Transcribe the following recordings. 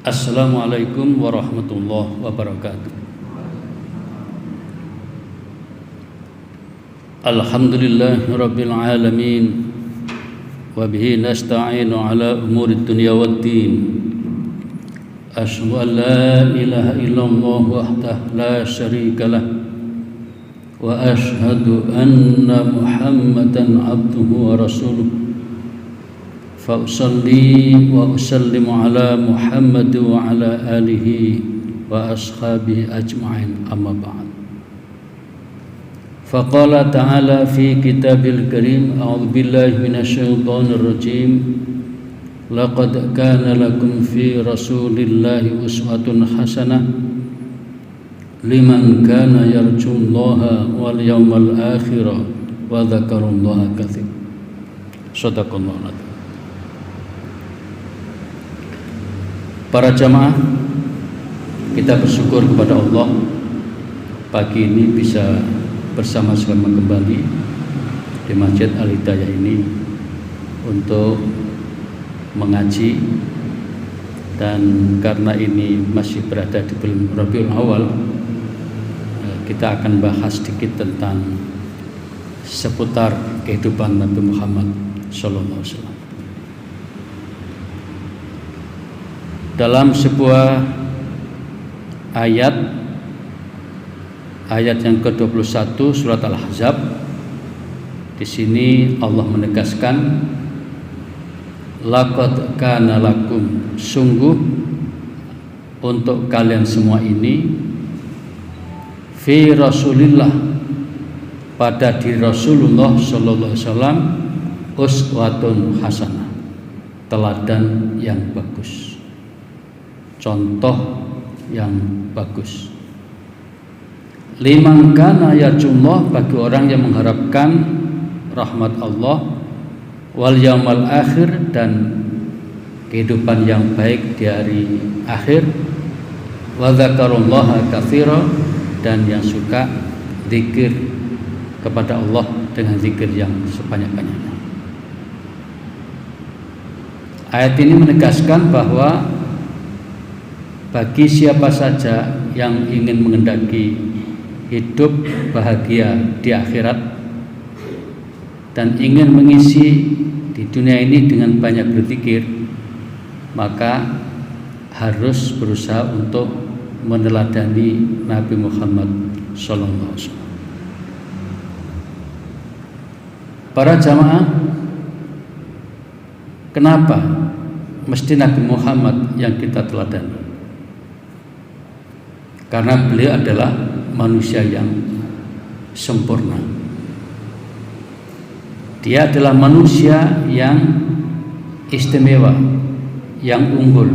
Assalamualaikum warahmatullahi wabarakatuh. Alhamdulillahi rabbil alamin. Wa bihi nasta'inu ala umuri dunya waddin. Asyhadu an la ilaha illallah wahdahu la syarika lah. Wa asyhadu anna Muhammadan abduhu wa rasuluh. Fa usalli wa usallimu ala Muhammad wa ala alihi wa ashabihi ajma'in, amma ba'd. Faqala ta'ala fi kitabil karim, a'udzu billahi minasy syaithanir rajim. Laqad kana lakum fi rasulillahi uswatun hasanah liman kana yarjullaha wal yawmal akhir wa dzakarallaha katsiran. Shadaqallahu adzim. Para jamaah, kita bersyukur kepada Allah pagi ini bisa bersama-sama kembali di Masjid Al-Hidayah ini untuk mengaji, dan karena ini masih berada di bulan Rabiul Awal, kita akan bahas sedikit tentang seputar kehidupan Nabi Muhammad SAW. Dalam sebuah ayat yang ke-21 surat Al-Ahzab, di sini Allah menegaskan, laqad kana lakum, sungguh untuk kalian semua ini, fi Rasulillah, pada diri Rasulullah sallallahu alaihi wasallam, uswatun hasanah, teladan yang bagus, contoh yang bagus. Liman kana yarjullah, bagi orang yang mengharapkan rahmat Allah, wal yaumal akhir, dan kehidupan yang baik di hari akhir, wa dzakarullaha katsira, dan yang suka zikir kepada Allah dengan zikir yang sebanyak-banyaknya. Ayat ini menegaskan bahwa bagi siapa saja yang ingin mengendaki hidup bahagia di akhirat dan ingin mengisi di dunia ini dengan banyak berzikir, maka harus berusaha untuk meneladani Nabi Muhammad SAW. Para jamaah, kenapa mesti Nabi Muhammad yang kita teladani? Karena beliau adalah manusia yang sempurna. Dia adalah manusia yang istimewa, yang unggul,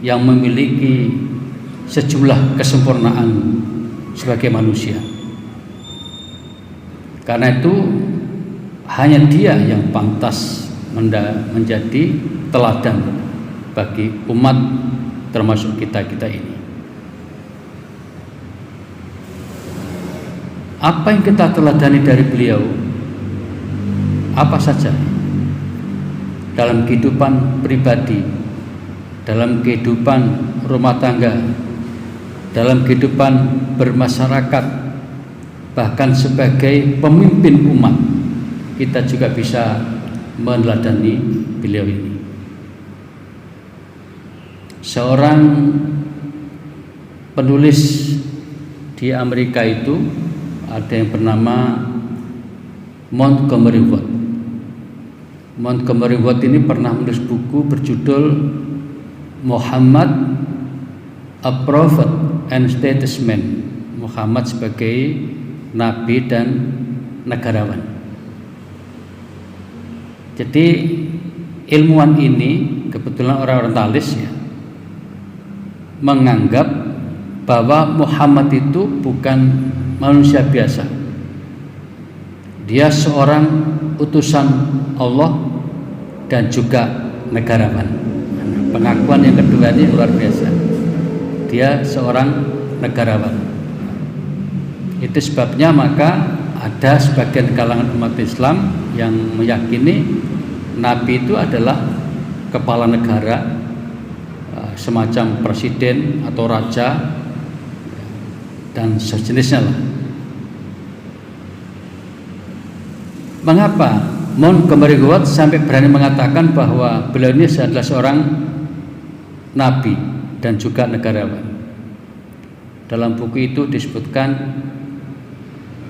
yang memiliki sejumlah kesempurnaan sebagai manusia. Karena itu hanya dia yang pantas menjadi teladan bagi umat, termasuk kita-kita ini. Apa yang kita teladani dari beliau? Apa saja? Dalam kehidupan pribadi, dalam kehidupan rumah tangga, dalam kehidupan bermasyarakat, bahkan sebagai pemimpin umat, kita juga bisa meneladani beliau ini. Seorang penulis di Amerika itu ada yang bernama Montgomery Watt. Montgomery Watt ini pernah menulis buku berjudul Muhammad, a Prophet and Statesman. Muhammad sebagai nabi dan negarawan. Jadi ilmuwan ini, kebetulan orang orientalis ya, menganggap bahwa Muhammad itu bukan manusia biasa. Dia seorang utusan Allah dan juga negarawan. Pengakuan yang kedua ini luar biasa. Dia seorang negarawan. Itu sebabnya maka ada sebagian kalangan umat Islam yang meyakini Nabi itu adalah kepala negara semacam presiden atau raja dan sejenisnya lah. Mengapa Montgomery Ward sampai berani mengatakan bahwa beliau ini adalah seorang nabi dan juga negarawan? Dalam buku itu disebutkan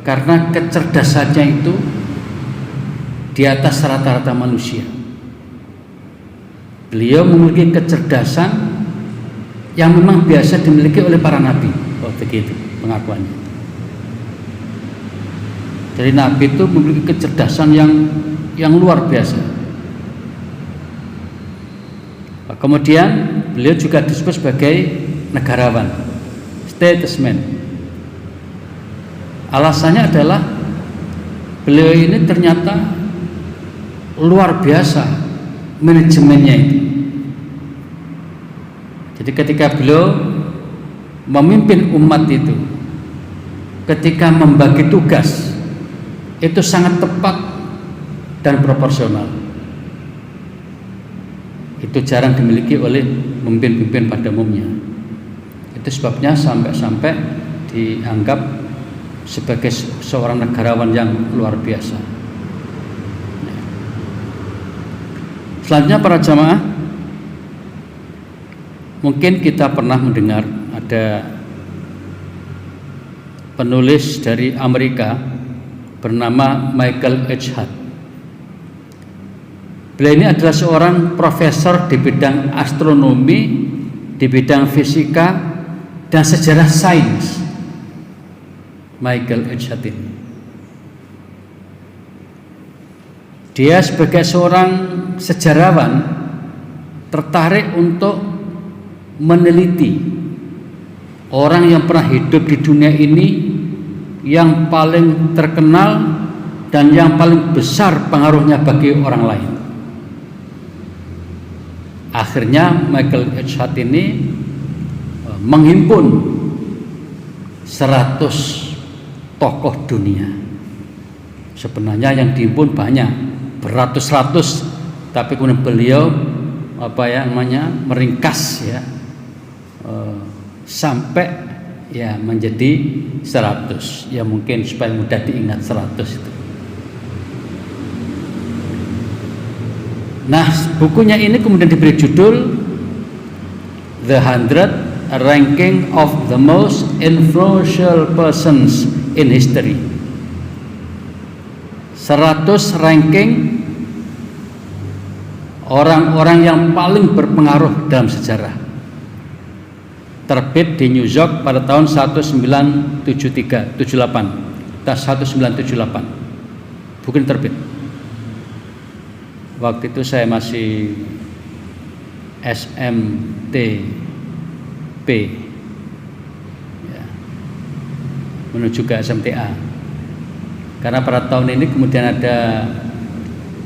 karena kecerdasannya itu di atas rata-rata manusia. Beliau memiliki kecerdasan yang memang biasa dimiliki oleh para nabi. Oh begitu pengakuannya. Jadi nabi itu memiliki kecerdasan yang luar biasa. Kemudian beliau juga disebut sebagai negarawan, statesman. Alasannya adalah beliau ini ternyata luar biasa manajemennya itu. Jadi ketika beliau memimpin umat itu, ketika membagi tugas itu sangat tepat dan proporsional. Itu jarang dimiliki oleh pemimpin-pemimpin pada umumnya. Itu sebabnya sampai dianggap sebagai seorang negarawan yang luar biasa. Selanjutnya para jamaah, mungkin kita pernah mendengar ada penulis dari Amerika bernama Michael H. Hart. Beliau ini adalah seorang profesor di bidang astronomi, di bidang fisika dan sejarah sains. Michael H. Hart ini, dia sebagai seorang sejarawan tertarik untuk meneliti orang yang pernah hidup di dunia ini yang paling terkenal dan yang paling besar pengaruhnya bagi orang lain. Akhirnya Michael H. Hart ini menghimpun 100 tokoh dunia. Sebenarnya yang dihimpun banyak, beratus-ratus, tapi kemudian beliau meringkas ya sampai ya menjadi 100. Ya mungkin supaya mudah diingat 100 itu. Nah, bukunya ini kemudian diberi judul The 100 Ranking of the Most Influential Persons in History. 100 ranking orang-orang yang paling berpengaruh dalam sejarah. Terbit di New York pada tahun 1978. Buku ini terbit. Waktu itu saya masih SMTP ya, menuju ke SMTA. Karena pada tahun ini kemudian ada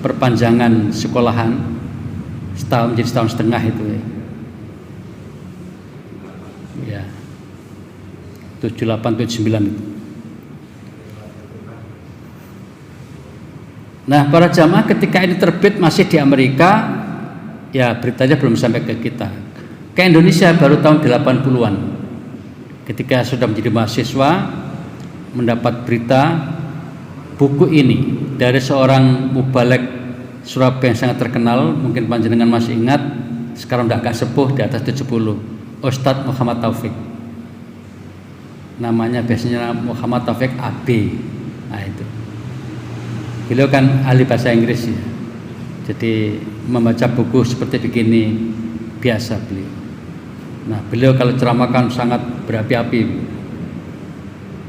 perpanjangan sekolahan setahun menjadi setahun setengah itu ya. 78 79 itu. Nah, para jamaah ketika ini terbit masih di Amerika, ya beritanya belum sampai ke kita. Ke Indonesia baru tahun 80-an. Ketika sudah menjadi mahasiswa, mendapat berita buku ini dari seorang mubalek Surabaya yang sangat terkenal, mungkin panjenengan masih ingat, sekarang sudah agak sepuh di atas 70, Ustadz Muhammad Taufik. Namanya biasanya Muhammad Taufik AB. Nah itu. Beliau kan ahli bahasa Inggris ya. Jadi membaca buku seperti begini biasa beliau. Nah, beliau kalau ceramahkan sangat berapi-api.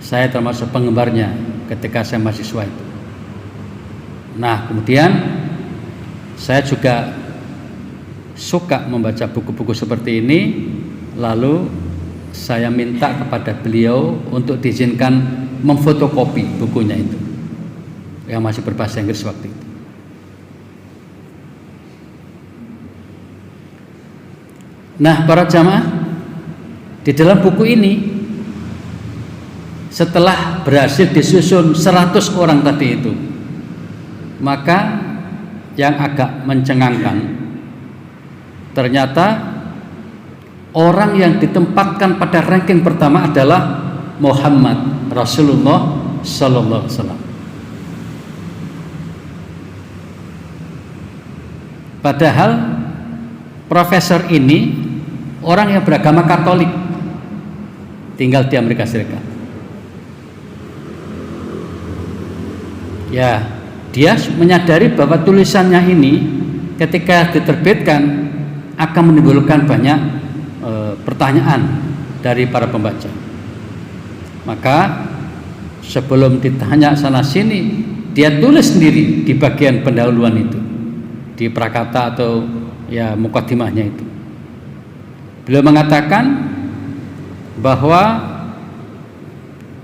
Saya termasuk penggemarnya ketika saya mahasiswa itu. Nah, kemudian saya juga suka membaca buku-buku seperti ini. Lalu saya minta kepada beliau untuk diizinkan memfotokopi bukunya itu, yang masih berbahasa Inggris waktu itu. Nah, para jamaah, di dalam buku ini setelah berhasil disusun 100 orang tadi itu, maka yang agak mencengangkan ternyata orang yang ditempatkan pada ranking pertama adalah Muhammad Rasulullah Sallallahu Alaihi Wasallam. Padahal profesor ini orang yang beragama Katolik, tinggal di Amerika Serikat. Ya, dia menyadari bahwa tulisannya ini ketika diterbitkan akan menimbulkan banyak pertanyaan dari para pembaca. Maka sebelum ditanya sana sini, dia tulis sendiri di bagian pendahuluan itu, di prakata atau ya mukadimahnya itu. Beliau mengatakan bahwa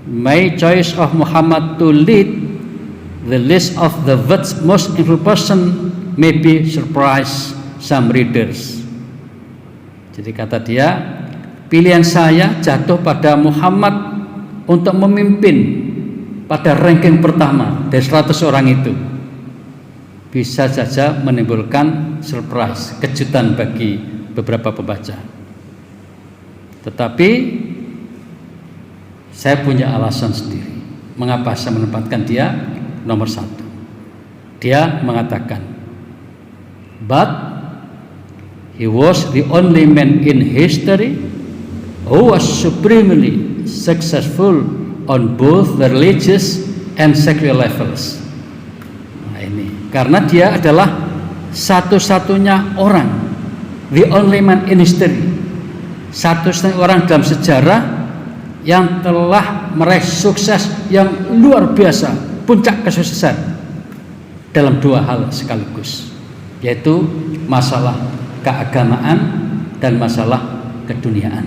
my choice of Muhammad to lead the list of the world's most influential person maybe surprise some readers. Jadi kata dia, pilihan saya jatuh pada Muhammad untuk memimpin pada ranking pertama dari 100 orang itu. Bisa saja menimbulkan surprise, kejutan bagi beberapa pembaca. Tetapi saya punya alasan sendiri mengapa saya menempatkan dia nomor 1. Dia mengatakan, but he was the only man in history who was supremely successful on both the religious and secular levels. Nah ini, karena dia adalah satu-satunya orang, the only man in history, satu-satunya orang dalam sejarah yang telah meraih sukses yang luar biasa, puncak kesuksesan dalam 2 hal sekaligus, yaitu masalah keagamaan dan masalah keduniaan.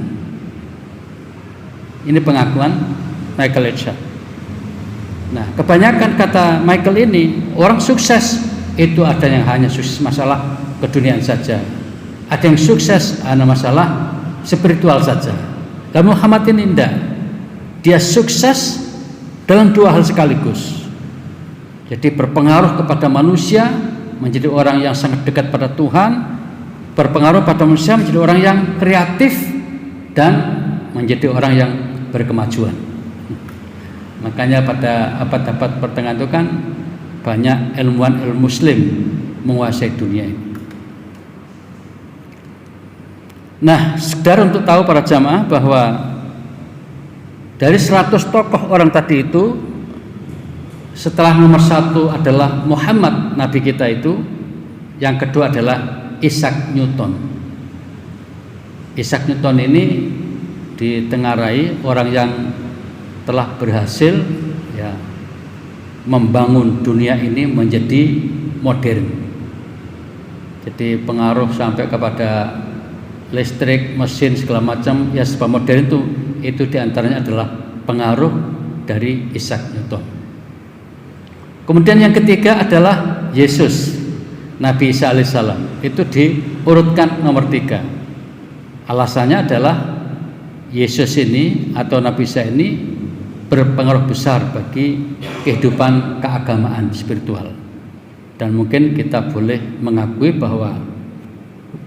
Ini pengakuan Michael Edgard. Nah, kebanyakan kata Michael ini, orang sukses itu ada yang hanya sukses masalah keduniaan saja, ada yang sukses hanya masalah spiritual saja. Dan Muhammad ini tidak, dia sukses dalam 2 hal sekaligus. Jadi berpengaruh kepada manusia, menjadi orang yang sangat dekat pada Tuhan, berpengaruh pada manusia, menjadi orang yang kreatif, dan menjadi orang yang berkemajuan. Makanya pada abad-abad pertengahan itu kan banyak ilmuwan muslim menguasai dunia ini. Nah, sekedar untuk tahu para jamaah bahwa dari 100 tokoh orang tadi itu, setelah nomor 1 adalah Muhammad Nabi kita itu, yang kedua adalah Isaac Newton. Isaac Newton ini ditengarai orang yang telah berhasil ya membangun dunia ini menjadi modern. Jadi pengaruh sampai kepada listrik, mesin segala macam ya sebab modern itu diantaranya adalah pengaruh dari Isaac Newton. Kemudian yang ketiga adalah Yesus, Nabi Isa alaihissalam, itu diurutkan nomor 3. Alasannya adalah Yesus ini atau Nabi Isa ini berpengaruh besar bagi kehidupan keagamaan spiritual. Dan mungkin kita boleh mengakui bahwa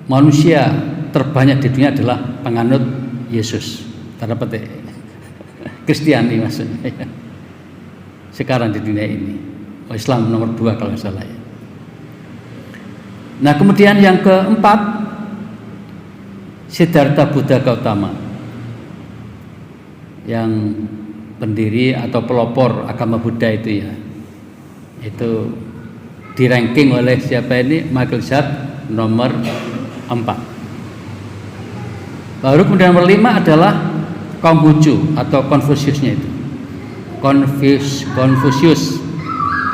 manusia terbanyak di dunia adalah penganut Yesus. Tanda petik Kristiani maksudnya ya. Sekarang di dunia ini Islam nomor 2 kalau nggak salah ya. Nah kemudian yang keempat, Siddhartha Buddha Gautama, yang pendiri atau pelopor agama Buddha itu ya, itu di-ranking oleh siapa ini? Michael Edgard nomor 4. Baru kemudian nomor 5 adalah Konghucu atau Konfusiusnya itu. Konfusius,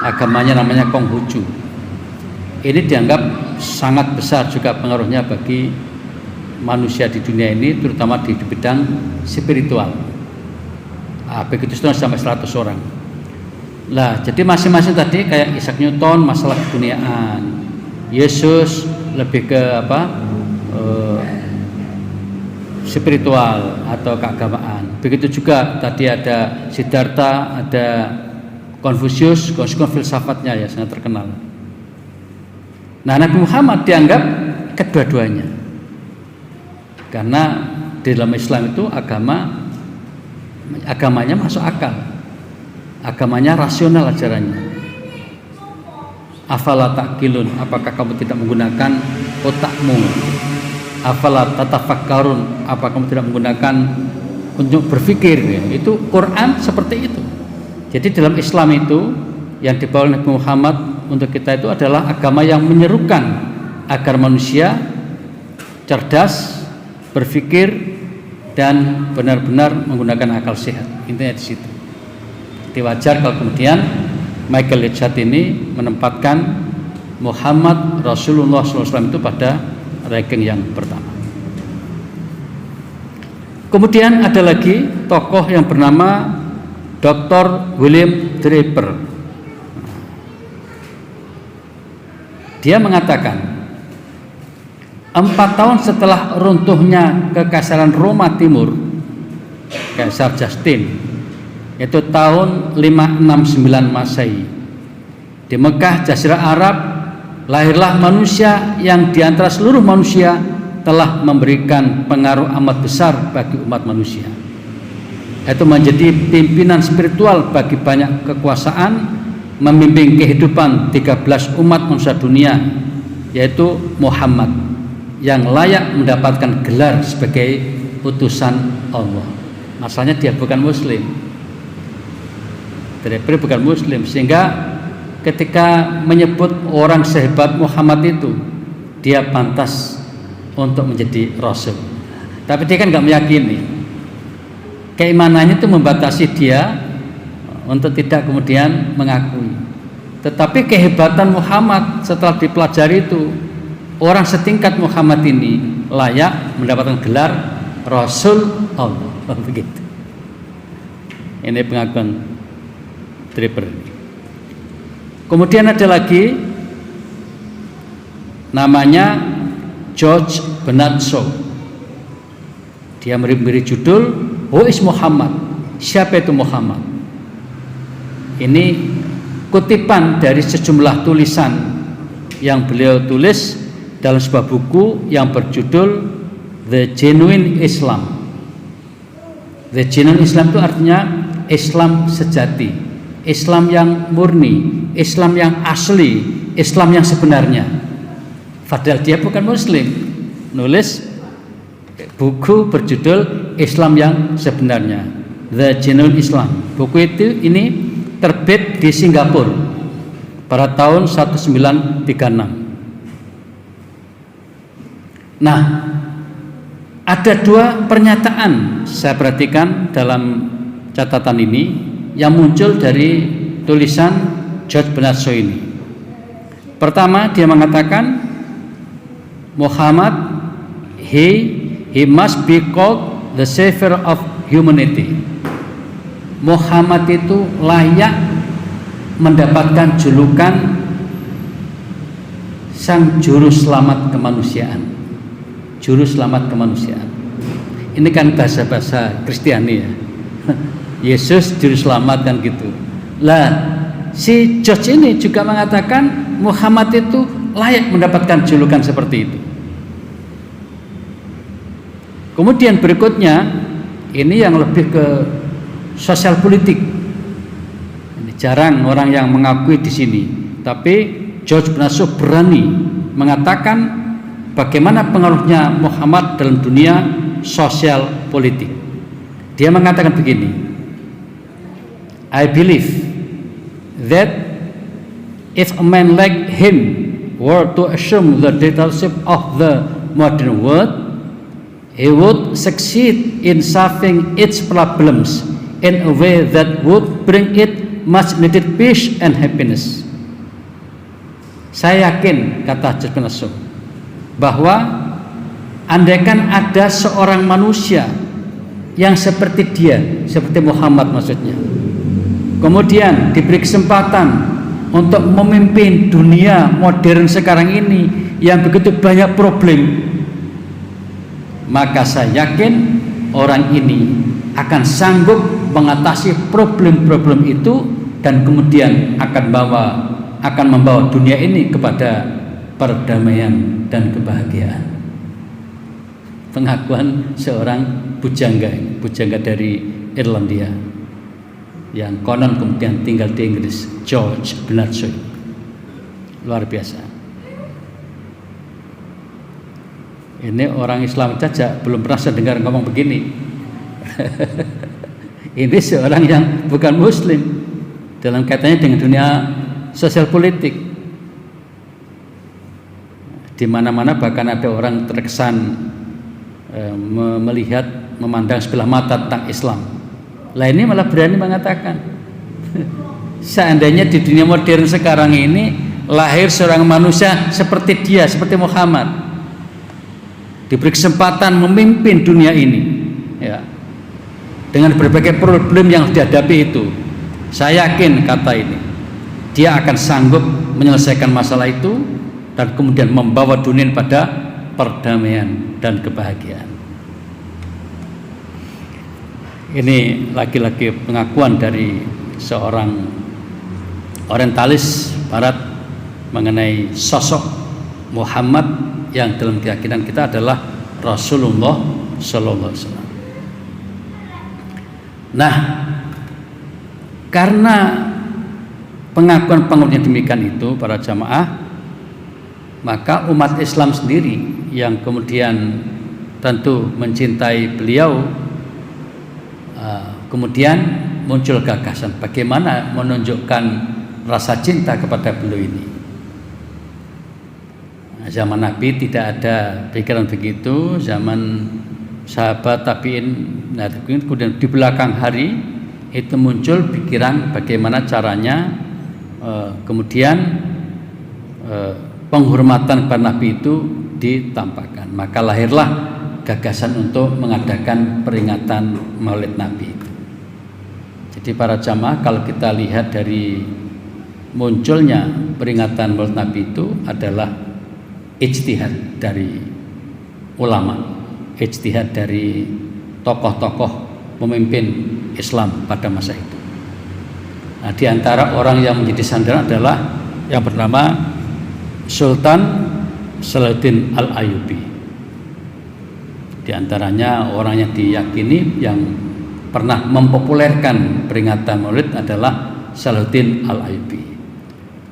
agamanya namanya Konghucu. Ini dianggap sangat besar juga pengaruhnya bagi manusia di dunia ini, terutama di bidang spiritual. Begitu sampai 100 orang. Lah, jadi masing-masing tadi kayak Isaac Newton masalah keduniaan, Yesus lebih ke spiritual atau keagamaan. Begitu juga tadi ada Siddhartha, ada Konfusius, filsafatnya ya sangat terkenal. Nah, Nabi Muhammad dianggap kedua-duanya karena di dalam Islam itu agamanya masuk akal, agamanya rasional ajarannya. Afala ta'qilun, apakah kamu tidak menggunakan otakmu? Afala tatafakkarun, apakah kamu tidak menggunakan untuk berpikir? Itu Quran seperti itu. Jadi dalam Islam itu yang dibawa oleh Nabi Muhammad untuk kita itu adalah agama yang menyerukan agar manusia cerdas, berpikir, dan benar-benar menggunakan akal sehat. Intinya di situ. Jadi wajar kalau kemudian Michael Lechat ini menempatkan Muhammad Rasulullah SAW itu pada ranking yang pertama. Kemudian ada lagi tokoh yang bernama Dr. William Draper. Dia mengatakan 4 tahun setelah runtuhnya kekaisaran Roma Timur, Kaisar Justin, yaitu tahun 569 Masehi, di Mekah Jazirah Arab lahirlah manusia yang di antara seluruh manusia telah memberikan pengaruh amat besar bagi umat manusia, yaitu menjadi pimpinan spiritual bagi banyak kekuasaan, membimbing kehidupan 13 umat manusia dunia, yaitu Muhammad, yang layak mendapatkan gelar sebagai utusan Allah. Asalnya dia bukan muslim, Draper bukan muslim, sehingga ketika menyebut orang sehebat Muhammad itu, dia pantas untuk menjadi rasul. Tapi dia kan nggak meyakini, keimanannya itu membatasi dia untuk tidak kemudian mengakui. Tetapi kehebatan Muhammad setelah dipelajari itu, orang setingkat Muhammad ini layak mendapatkan gelar Rasul Allah. Begitu. Ini pengakuan Draper. Kemudian ada lagi namanya George Bernard Shaw. Dia memberi judul Who is Muhammad? Siapa itu Muhammad? Ini kutipan dari sejumlah tulisan yang beliau tulis dalam sebuah buku yang berjudul The Genuine Islam. The Genuine Islam itu artinya Islam sejati, Islam yang murni, Islam yang asli, Islam yang sebenarnya. Padahal dia bukan muslim, nulis buku berjudul Islam yang sebenarnya, The Genuine Islam. Buku itu ini terbit di Singapura pada tahun 1936. Nah, ada 2 pernyataan saya perhatikan dalam catatan ini yang muncul dari tulisan George Bernard Shaw ini. Pertama, dia mengatakan Muhammad he must be called the savior of humanity. Muhammad itu layak mendapatkan julukan sang juru selamat kemanusiaan. Juru selamat kemanusiaan. Ini kan bahasa-bahasa Kristiani ya. Yesus juru selamat kan gitu. Lah, si George ini juga mengatakan Muhammad itu layak mendapatkan julukan seperti itu. Kemudian berikutnya, ini yang lebih ke sosial politik. Ini jarang orang yang mengakui di sini, tapi George Bernard Shaw berani mengatakan bagaimana pengaruhnya Muhammad dalam dunia sosial politik. Dia mengatakan begini, I believe that if a man like him were to assume the dictatorship of the modern world, he would succeed in solving its problems in a way that would bring it much needed peace and happiness. Saya yakin, kata George Bernard Shaw, bahwa andaikan ada seorang manusia yang seperti dia, seperti Muhammad maksudnya, kemudian diberi kesempatan untuk memimpin dunia modern sekarang ini yang begitu banyak problem, maka saya yakin orang ini akan sanggup mengatasi problem-problem itu dan kemudian akan membawa dunia ini kepada perdamaian dan kebahagiaan. pengakuan seorang pujangga dari Irlandia yang konon kemudian tinggal di Inggris, George Bernard Shaw. Luar biasa. Ini orang Islam saja belum pernah saya dengar ngomong begini. Ini seorang yang bukan Muslim dalam kaitannya dengan dunia sosial politik. Di mana-mana bahkan ada orang terkesan melihat, memandang sebelah mata tentang Islam. Lah ini malah berani mengatakan, seandainya di dunia modern sekarang ini lahir seorang manusia seperti dia, seperti Muhammad, diberi kesempatan memimpin dunia ini, ya, dengan berbagai problem yang dihadapi itu, saya yakin, kata ini, dia akan sanggup menyelesaikan masalah itu dan kemudian membawa dunia pada perdamaian dan kebahagiaan. Ini lagi-lagi pengakuan dari seorang orientalis barat mengenai sosok Muhammad yang dalam keyakinan kita adalah Rasulullah Sallallahu Alaihi Wasallam. Nah, karena pengakuan yang demikian itu para jamaah, maka umat Islam sendiri yang kemudian tentu mencintai beliau, kemudian muncul gagasan bagaimana menunjukkan rasa cinta kepada beliau ini. Zaman Nabi tidak ada pikiran begitu, zaman sahabat tabi'in, nah kemudian di belakang hari itu muncul pikiran bagaimana caranya kemudian penghormatan kepada Nabi itu ditampakkan. Maka lahirlah gagasan untuk mengadakan peringatan Maulid Nabi itu. Jadi para jamaah, kalau kita lihat dari munculnya peringatan Maulid Nabi itu adalah ijtihad dari ulama, ijtihad dari tokoh-tokoh pemimpin Islam pada masa itu. Nah, di antara orang yang menjadi sandaran adalah yang bernama Sultan Salahuddin Al-Ayyubi. Di antaranya orang yang diyakini yang pernah mempopulerkan peringatan Maulid adalah Salahuddin Al-Ayyubi.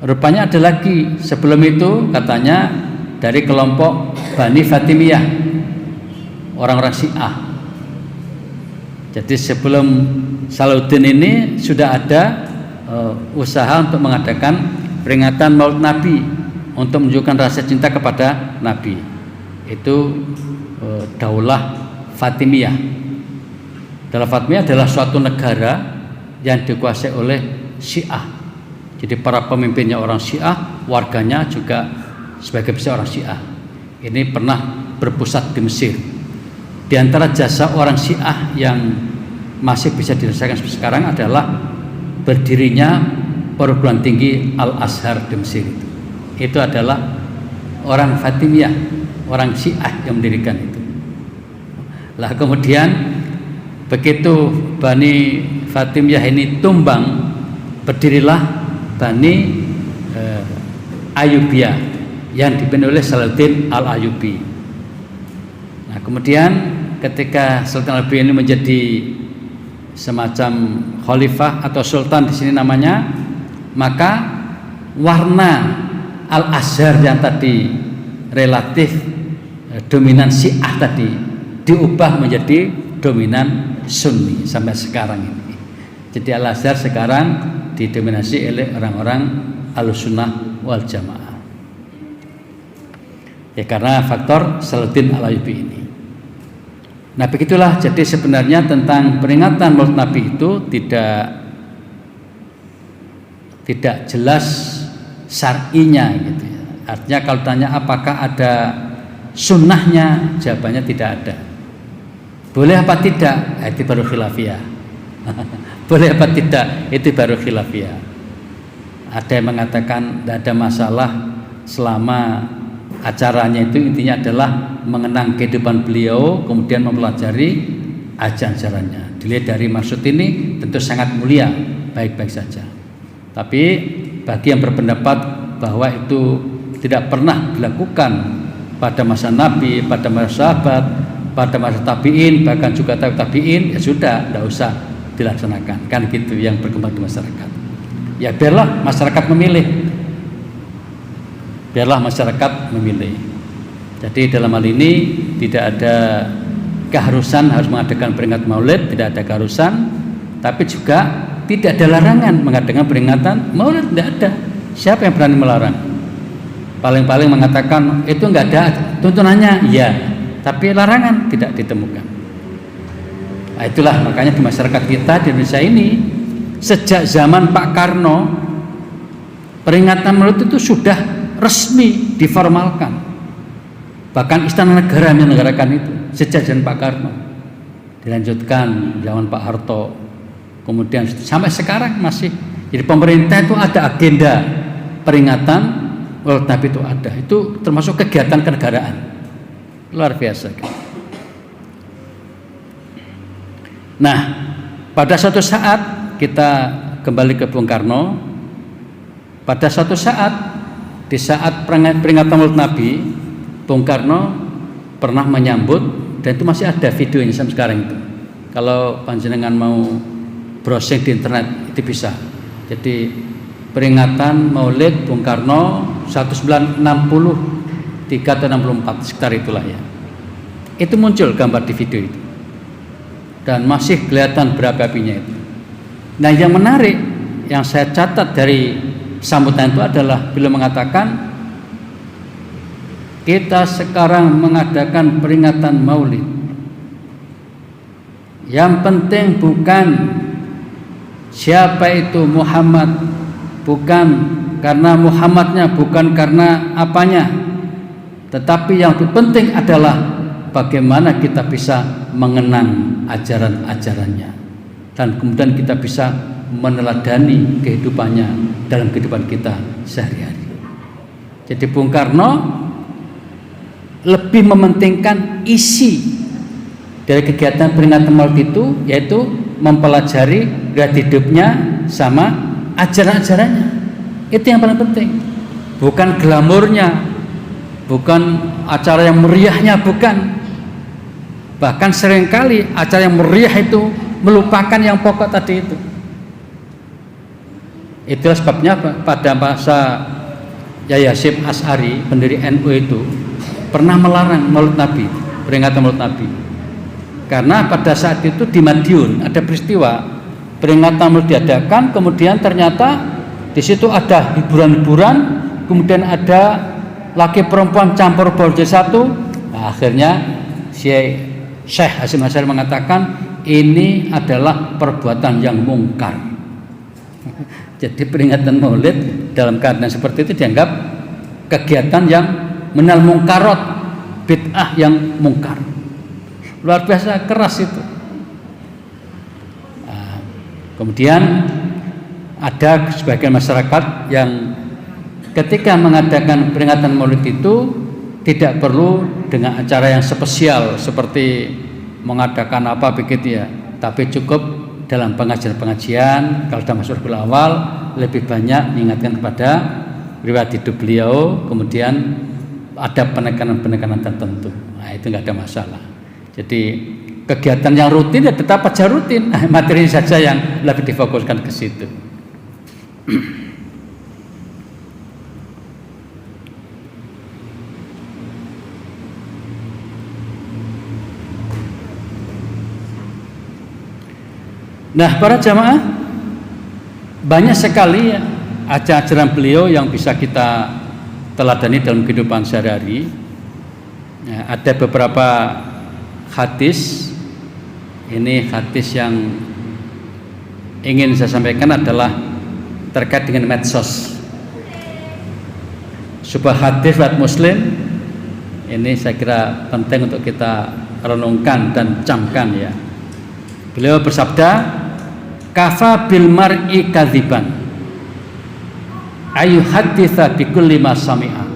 Rupanya ada lagi sebelum itu, katanya dari kelompok Bani Fatimiyah, orang-orang Syiah. Jadi sebelum Salahuddin ini sudah ada usaha untuk mengadakan peringatan Maulid Nabi untuk menunjukkan rasa cinta kepada Nabi. Itu Daulah Fatimiyah. Daulah Fatimiyah adalah suatu negara yang dikuasai oleh Syiah. Jadi para pemimpinnya orang Syiah, warganya juga sebagai besar orang Syiah. Ini pernah berpusat di Mesir. Di antara jasa orang Syiah yang masih bisa dirasakan sekarang adalah berdirinya perguruan tinggi Al-Azhar di Mesir. Itu adalah orang Fatimiyah, orang Syiah yang mendirikan itu. Lah kemudian begitu Bani Fatimiyah ini tumbang, berdirilah Bani Ayyubiyah yang dipimpin oleh Salahuddin Al-Ayyubi. Nah, kemudian ketika Sultan Al-Ayyubi ini menjadi semacam khalifah atau sultan di sini namanya, maka warna Al-Azhar yang tadi relatif dominan Syiah tadi diubah menjadi dominan Sunni sampai sekarang ini. Jadi Al-Azhar sekarang didominasi oleh orang-orang Ahlussunnah wal Jamaah. Ya karena faktor Salahuddin Al-Ayyubi ini. Nah begitulah, jadi sebenarnya tentang peringatan Maulid Nabi itu tidak jelas syar'inya gitu ya. Artinya kalau tanya apakah ada sunnahnya, jawabannya tidak ada. Boleh apa tidak? Itu baru khilafiyah. Boleh apa tidak? Itu baru khilafiyah. Ada yang mengatakan tidak ada masalah selama acaranya itu intinya adalah mengenang kehidupan beliau, kemudian mempelajari ajaran-ajarannya. Dilihat dari maksud ini tentu sangat mulia, baik-baik saja. Tapi bagi yang berpendapat bahwa itu tidak pernah dilakukan pada masa Nabi, pada masa sahabat, pada masa tabi'in, bahkan juga tabi'in, ya sudah, tidak usah dilaksanakan. Kan gitu yang berkembang di masyarakat. Ya biarlah masyarakat memilih. Biarlah masyarakat memilih. Jadi dalam hal ini tidak ada keharusan harus mengadakan peringatan Maulid, tidak ada keharusan, tapi juga tidak ada larangan mengadakan peringatan Maulid, tidak ada. Siapa yang berani melarang? Paling-paling mengatakan itu enggak ada tuntunannya, iya, tapi larangan tidak ditemukan. Nah, itulah makanya di masyarakat kita di Indonesia ini sejak zaman Pak Karno peringatan Maulid itu sudah resmi diformalkan. Bahkan Istana Negara menyelenggarakan itu sejak zaman Pak Karno. Dilanjutkan zaman Pak Harto. Kemudian sampai sekarang masih. Jadi pemerintah itu ada agenda peringatan Maulid Nabi itu ada. Itu termasuk kegiatan kenegaraan. Luar biasa. Nah, pada suatu saat kita kembali ke Bung Karno. Pada suatu saat di saat peringatan Maulid Nabi, Bung Karno pernah menyambut, dan itu masih ada videonya sampai sekarang itu. Kalau panjenengan mau browsing di internet itu bisa. Jadi peringatan Maulid Bung Karno 1963 atau 64 sekitar itulah ya. Itu muncul gambar di video itu. Dan masih kelihatan berapi-apinya itu. Nah, yang menarik yang saya catat dari sambutan itu adalah beliau mengatakan kita sekarang mengadakan peringatan Maulid. Yang penting bukan siapa itu Muhammad, bukan karena Muhammadnya, bukan karena apanya, tetapi yang penting adalah bagaimana kita bisa mengenang ajaran-ajarannya dan kemudian kita bisa meneladani kehidupannya dalam kehidupan kita sehari-hari. Jadi Bung Karno lebih mementingkan isi dari kegiatan peringatan Maulid itu, yaitu mempelajari gaya hidupnya sama ajaran-ajarannya. Itu yang paling penting. Bukan glamornya, bukan acara yang meriahnya, bukan. Bahkan seringkali acara yang meriah itu melupakan yang pokok tadi itu. Itulah sebabnya pada masa Yahya Hasyim Asy'ari, pendiri NU itu pernah melarang Maulid Nabi, peringatan Maulid Nabi. Karena pada saat itu di Madiun ada peristiwa peringatan Maulid diadakan, kemudian ternyata di situ ada hiburan-hiburan, kemudian ada laki perempuan campur baur jadi satu. Nah, akhirnya Syekh Hasyim Asy'ari mengatakan ini adalah perbuatan yang mungkar. Jadi peringatan Maulid dalam keadaan seperti itu dianggap kegiatan yang minal mungkarot, bid'ah yang mungkar. Luar biasa keras itu. Nah, kemudian ada sebagian masyarakat yang ketika mengadakan peringatan Maulid itu tidak perlu dengan acara yang spesial seperti mengadakan apa begitu ya, tapi cukup dalam pengajian-pengajian. Kalau sudah masuk bulan awal lebih banyak mengingatkan kepada riwayat hidup beliau, kemudian ada penekanan-penekanan tertentu. Nah, itu nggak ada masalah. Jadi kegiatan yang rutin ya tetap aja rutin. Materi saja yang lebih difokuskan ke situ. Nah, para jamaah, banyak sekali ajaran beliau yang bisa kita teladani dalam kehidupan sehari-hari. Ya, ada beberapa hadis. Ini hadis yang ingin saya sampaikan adalah terkait dengan medsos. Sebuah hadis riwayat Muslim. Ini saya kira penting untuk kita renungkan dan camkan ya. Beliau bersabda, "Kafa bil mar'i kadziban ayu haditha bi kulli ma sami'a."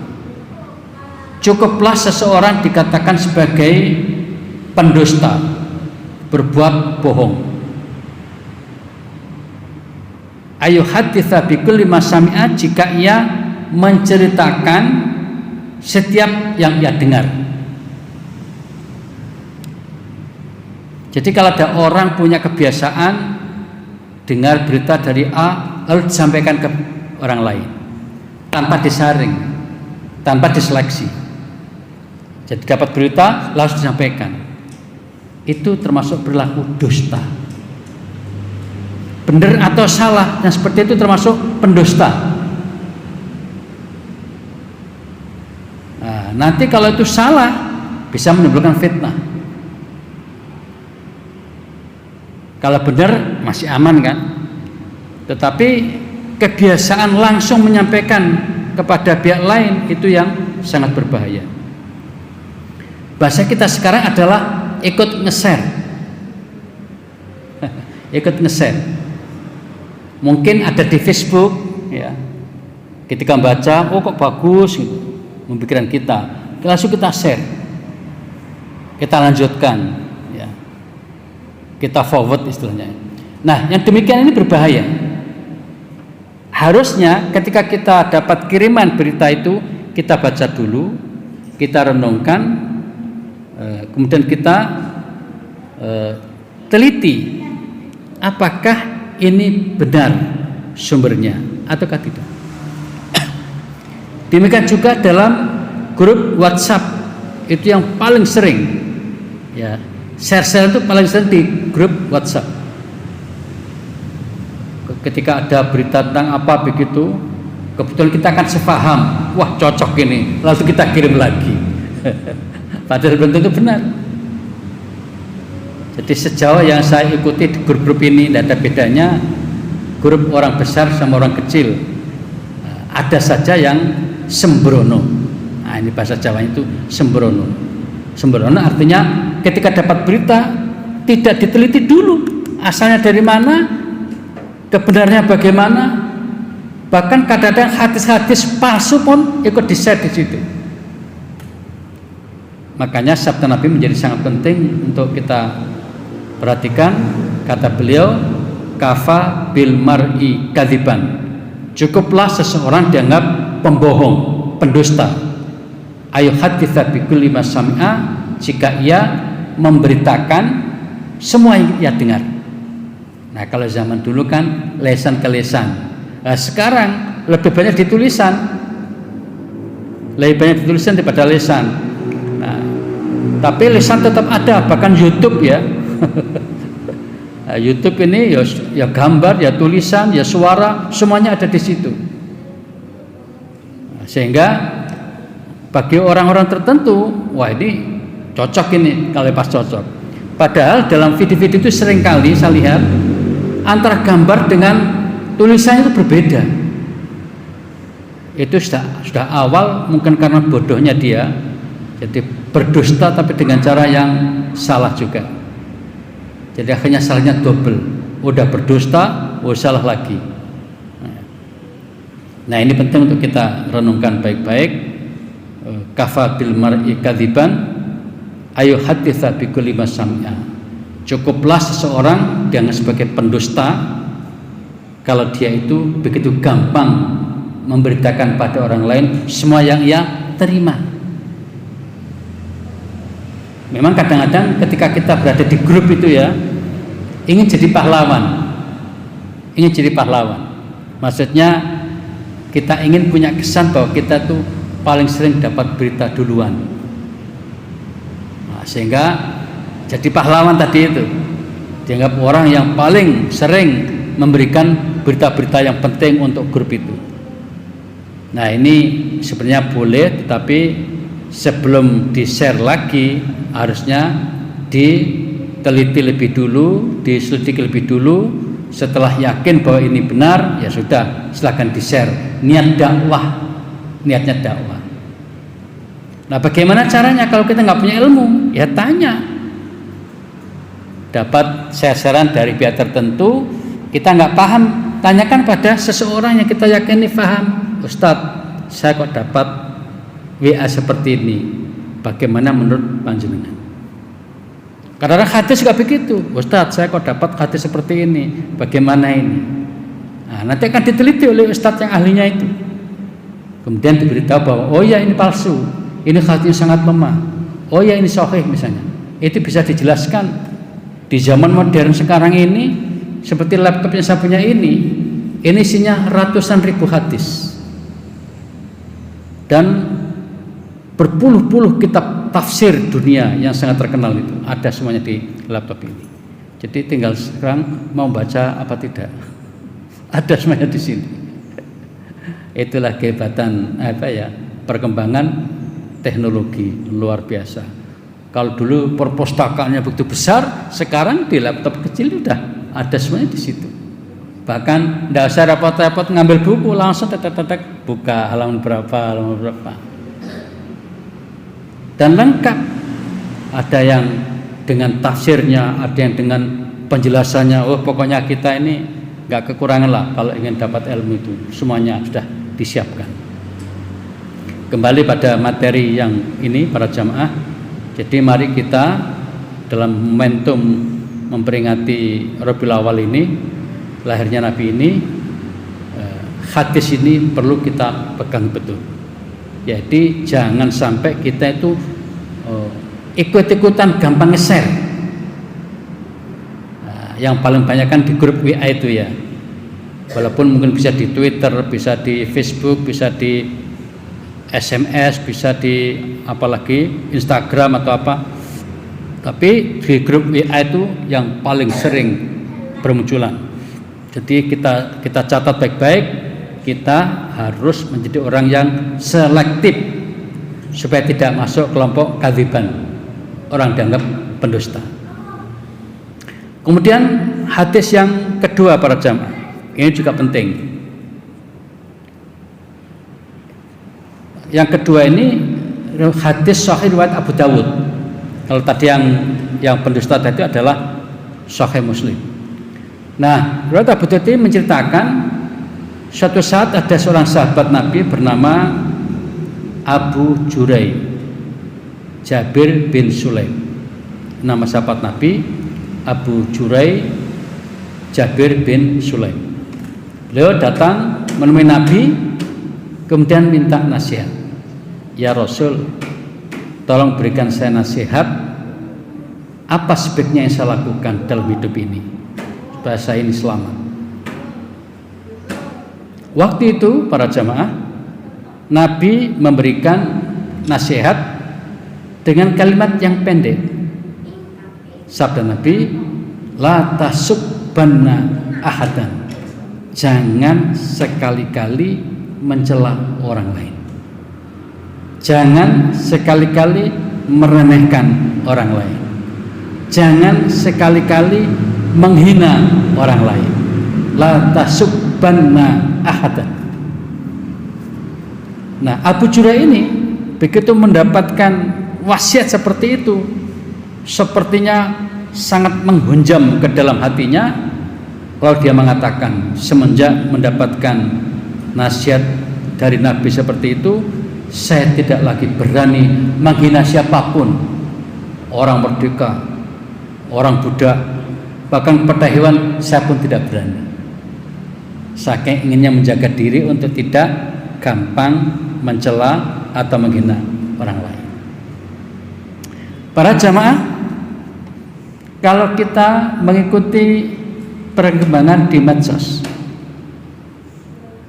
Cukuplah seseorang dikatakan sebagai pendusta, berbuat bohong. Ayu haditha bi kulli ma sami'a, jika ia menceritakan setiap yang ia dengar. Jadi kalau ada orang punya kebiasaan dengar berita dari A lalu disampaikan ke orang lain tanpa disaring, tanpa diseleksi. Jadi dapat berita lalu disampaikan. Itu termasuk perilaku dusta. Benar atau salah yang seperti itu termasuk pendusta. Nah, nanti kalau itu salah bisa menimbulkan fitnah. Kalau benar masih aman kan? Tetapi kebiasaan langsung menyampaikan kepada pihak lain itu yang sangat berbahaya. Bahasa kita sekarang adalah ikut nge-share. Ikut nge-share. Mungkin ada di Facebook, ya. Ketika baca, oh kok bagus, gitu, pemikiran kita, langsung kita share, kita lanjutkan, ya. Kita forward istilahnya. Nah, yang demikian ini berbahaya. Harusnya ketika kita dapat kiriman berita itu, kita baca dulu, kita renungkan, kemudian kita teliti apakah ini benar sumbernya ataukah tidak. Demikian juga dalam grup WhatsApp itu yang paling sering, ya, share itu paling sering di grup WhatsApp. Ketika ada berita tentang apa begitu, kebetulan kita akan sepaham, wah cocok ini, lalu kita kirim lagi. Padahal belum tentu benar. Jadi sejauh yang saya ikuti di grup-grup ini tidak ada bedanya grup orang besar sama orang kecil. Ada saja yang sembrono. Nah, ini bahasa Jawa itu sembrono. Sembrono artinya ketika dapat berita tidak diteliti dulu asalnya dari mana, kebenarannya bagaimana. Bahkan kadang-kadang hadis-hadis palsu pun ikut di-share di situ. Makanya sabda Nabi menjadi sangat penting untuk kita perhatikan. Kata beliau, kafa bil mar'i kadziban, cukuplah seseorang dianggap pembohong, pendusta, ayu haditsa bi kulli ma sami'a, jika ia memberitakan semua yang ia dengar. Nah, kalau zaman dulu kan lesan ke lesan. Nah, sekarang lebih banyak di tulisan, lebih banyak di tulisan daripada lesan. Nah, tapi lesan tetap ada, bahkan YouTube, ya. Nah, YouTube ini ya gambar, ya tulisan, ya suara, semuanya ada di situ. Nah, sehingga bagi orang-orang tertentu, wah ini cocok ini, kalau pas cocok. Padahal dalam video-video itu seringkali saya lihat antara gambar dengan tulisannya itu berbeda. Itu sudah awal mungkin karena bodohnya dia, jadi berdusta tapi dengan cara yang salah juga. Jadi akhirnya salahnya double. Udah berdusta, salah lagi. Nah, ini penting untuk kita renungkan baik-baik. Kafa bil mar'i kadziban ayu haditsa bi kulli ma sami'a. Cukuplah seseorang dianggap sebagai pendusta kalau dia itu begitu gampang memberitakan pada orang lain semua yang ia terima. Memang kadang-kadang ketika kita berada di grup itu, ya, ingin jadi pahlawan. Ingin jadi pahlawan. Maksudnya kita ingin punya kesan bahwa kita tuh paling sering dapat berita duluan. Nah, sehingga jadi pahlawan tadi itu. Dianggap orang yang paling sering memberikan berita-berita yang penting untuk grup itu. Nah, ini sebenarnya boleh, tetapi sebelum di-share lagi harusnya diteliti lebih dulu, diselidiki lebih dulu. Setelah yakin bahwa ini benar, ya sudah, silakan di-share. Niat dakwah, niatnya dakwah. Nah, bagaimana caranya kalau kita nggak punya ilmu? Ya tanya. Dapat share-sharean dari pihak tertentu, kita nggak paham, tanyakan pada seseorang yang kita yakini paham. Ustadz, saya kok dapat WA seperti ini, bagaimana menurut panjenengan? Karena hadis juga begitu, Ustadz, saya kok dapat hadis seperti ini, bagaimana ini? Nah, nanti akan diteliti oleh Ustadz yang ahlinya itu. Kemudian diberitahu bahwa oh ya ini palsu, ini hadisnya sangat lemah, oh ya ini sahih misalnya. Itu bisa dijelaskan, Di zaman modern sekarang ini, seperti laptop yang saya punya ini isinya ratusan ribu hadis dan berpuluh-puluh kitab tafsir dunia yang sangat terkenal itu ada semuanya di laptop ini. Jadi tinggal sekarang mau baca apa tidak, ada semuanya di sini. Itulah kehebatan perkembangan teknologi luar biasa. Kalau dulu perpustakaannya begitu besar, sekarang di laptop kecil sudah ada semuanya di situ. Bahkan tidak usah repot-repot ngambil buku, langsung tetek-tetek buka halaman berapa. Dan lengkap. Ada yang dengan tafsirnya, ada yang dengan penjelasannya. Oh, pokoknya kita ini nggak kekurangan lah kalau ingin dapat ilmu itu. Semuanya sudah disiapkan. Kembali pada materi yang ini para jamaah. Jadi mari kita dalam momentum memperingati Rabiul Awal ini, lahirnya Nabi ini, hadis ini perlu kita pegang betul. Jadi jangan sampai kita itu ikut-ikutan gampang nge-share. Yang paling banyak kan di grup WA itu ya. Walaupun mungkin bisa di Twitter, bisa di Facebook, bisa di SMS, bisa di apalagi Instagram atau apa. Tapi di grup WA itu yang paling sering bermunculan. Jadi kita catat baik-baik, kita harus menjadi orang yang selektif supaya tidak masuk kelompok kadziban, orang dianggap pendusta. Kemudian hadis yang kedua para jamaah, ini juga penting. Yang kedua ini hadis sahih riwayat Abu Dawud. Kalau tadi yang pendusta tadi adalah Sahih Muslim. Nah, riwayat Abu Dawud ini menceritakan suatu saat ada seorang sahabat Nabi bernama Abu Jurai, Jabir bin Sulaim. Nama sahabat Nabi Abu Jurai, Jabir bin Sulaim. Beliau datang menemui Nabi, kemudian minta nasihat. Ya Rasul, tolong berikan saya nasihat, apa sebaiknya yang saya lakukan dalam hidup ini supaya saya ini selamat. Waktu itu para jamaah, Nabi memberikan nasihat dengan kalimat yang pendek. Sabda Nabi, la tasubbanna ahadan, jangan sekali-kali mencela orang lain. Jangan sekali-kali meremehkan orang lain. Jangan sekali-kali menghina orang lain. La tasubbanna ahadan. Nah, Abu Jurai ini begitu mendapatkan wasiat seperti itu, sepertinya sangat menghunjam ke dalam hatinya. Kalau dia mengatakan, semenjak mendapatkan nasihat dari Nabi seperti itu, saya tidak lagi berani menghina siapapun, orang merdeka, orang budak, bahkan pada hewan saya pun tidak berani. Saking inginnya menjaga diri untuk tidak gampang mencela atau menghina orang lain. Para jamaah, kalau kita mengikuti perkembangan di medsos,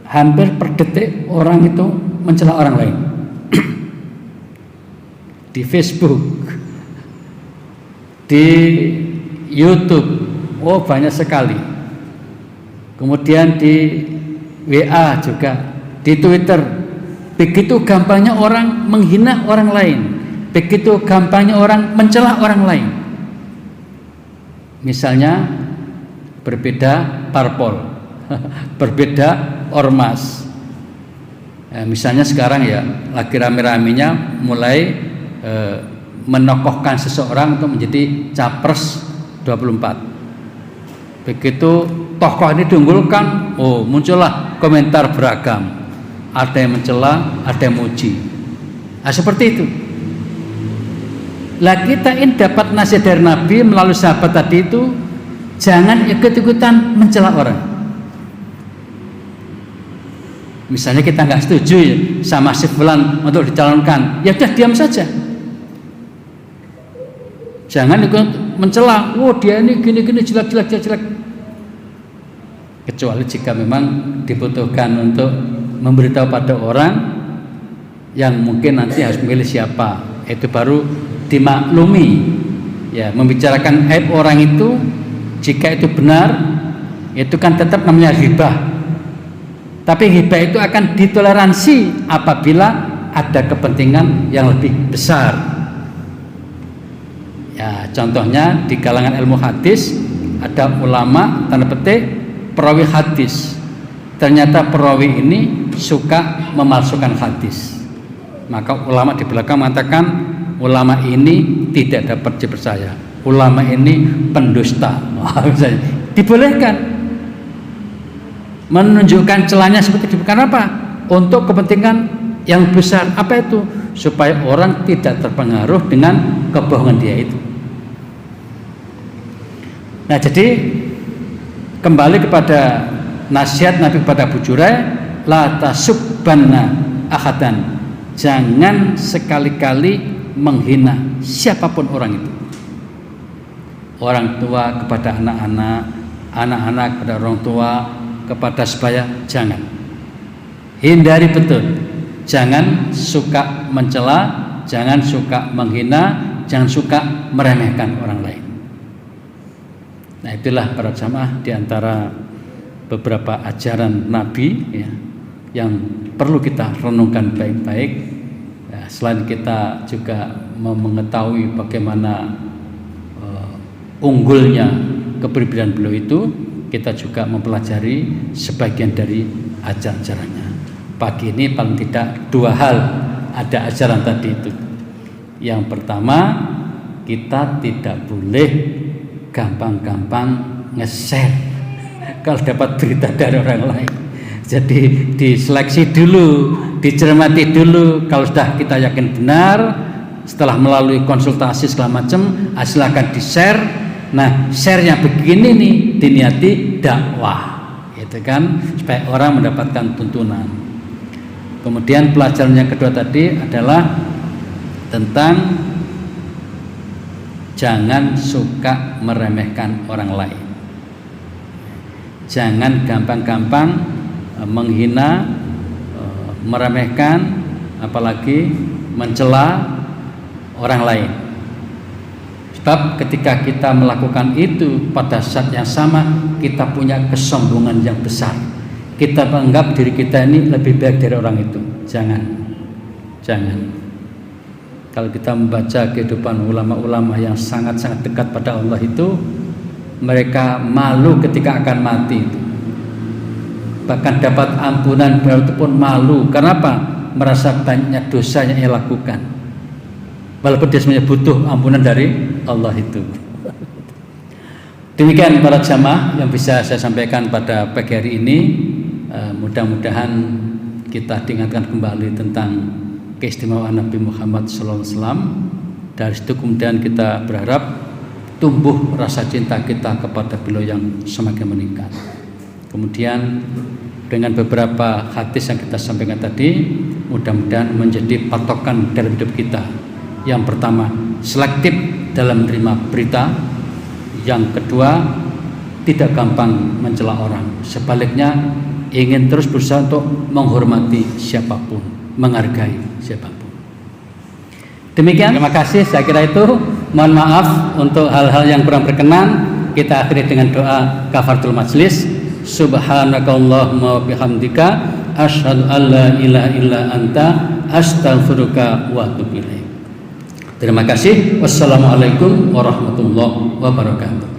hampir per detik orang itu mencela orang lain. Di Facebook, di YouTube, oh banyak sekali. Kemudian di WA juga, di Twitter. Begitu gampangnya orang menghina orang lain, begitu gampangnya orang mencela orang lain. Misalnya berbeda parpol, berbeda ormas. Misalnya sekarang ya lagi rame-ramenya mulai menokohkan seseorang untuk menjadi capres 24. Begitu tokoh ini diunggulkan, oh muncullah komentar beragam. Ada yang mencela, ada yang muji. Nah, seperti itu. Lah kita ini dapat nasihat dari Nabi melalui sahabat tadi itu, jangan ikut-ikutan mencela orang. Misalnya kita nggak setuju ya, sama si fulan untuk dicalonkan, ya udah diam saja. Jangan ikut mencela, dia ini gini-gini jelek. Kecuali jika memang dibutuhkan untuk memberitahu pada orang yang mungkin nanti harus memilih siapa, itu baru dimaklumi. Ya, membicarakan aib orang itu jika itu benar, itu kan tetap namanya ghibah. Tapi ghibah itu akan ditoleransi apabila ada kepentingan yang lebih besar. Ya, contohnya di kalangan ilmu hadis ada ulama tanda petik perawi hadis. Ternyata perawi ini suka memalsukan hadis. Maka ulama di belakang mengatakan ulama ini tidak dapat dipercaya. Ulama ini pendusta. Dibolehkan menunjukkan celahnya seperti itu. Kenapa? Untuk kepentingan yang besar. Apa itu? Supaya orang tidak terpengaruh dengan kebohongan dia itu. Nah, jadi kembali kepada nasihat Nabi kepada Abu Jurai, la tasubbanna ahadan, jangan sekali-kali menghina siapapun orang itu. Orang tua kepada anak-anak, anak-anak kepada orang tua, kepada sebaya, jangan. Hindari betul. Jangan suka mencela, jangan suka menghina, jangan suka meremehkan orang lain. Nah, itulah para jamaah di antara beberapa ajaran Nabi ya, yang perlu kita renungkan baik-baik. Ya, selain kita juga mengetahui bagaimana unggulnya kepribadian beliau itu, kita juga mempelajari sebagian dari ajaran-ajarannya. Pagi ini paling tidak 2 hal ada ajaran tadi itu. Yang pertama, kita tidak boleh gampang-gampang nge-share kalau dapat berita dari orang lain. Jadi diseleksi dulu, dicermati dulu. Kalau sudah kita yakin benar, setelah melalui konsultasi segala macam, silakan di-share. Nah, share-nya begini nih, diniati dakwah, gitu kan, supaya orang mendapatkan tuntunan. Kemudian pelajaran yang kedua tadi adalah tentang jangan suka meremehkan orang lain. Jangan gampang-gampang menghina, meremehkan, apalagi mencela orang lain. Sebab ketika kita melakukan itu, pada saat yang sama kita punya kesombongan yang besar. Kita menganggap diri kita ini lebih baik dari orang itu. Jangan. Kalau kita membaca kehidupan ulama-ulama yang sangat-sangat dekat pada Allah itu, mereka malu ketika akan mati itu. Bahkan dapat ampunan beliau itu pun malu. Kenapa? Merasa banyak dosa yang ia lakukan. Walaupun dia sebenarnya butuh ampunan dari Allah itu. Demikian para jamaah yang bisa saya sampaikan pada pagi hari ini. Mudah-mudahan kita diingatkan kembali tentang keistimewaan Nabi Muhammad SAW. Dari situ kemudian kita berharap tumbuh rasa cinta kita kepada beliau yang semakin meningkat. Kemudian dengan beberapa hadis yang kita sampaikan tadi, mudah-mudahan menjadi patokan dalam hidup kita. Yang pertama, selektif dalam menerima berita. Yang kedua, tidak gampang mencela orang. Sebaliknya, ingin terus berusaha untuk menghormati siapapun, menghargai siapapun. Demikian, terima kasih. Saya kira itu. Mohon maaf untuk hal-hal yang kurang berkenan. Kita akhiri dengan doa kafaratul majlis. Subhanakallahumma wa bihamdika asyhadu an la ilaha illa anta astaghfiruka wa atubu ilaik. Terima kasih. Wassalamualaikum warahmatullahi wabarakatuh.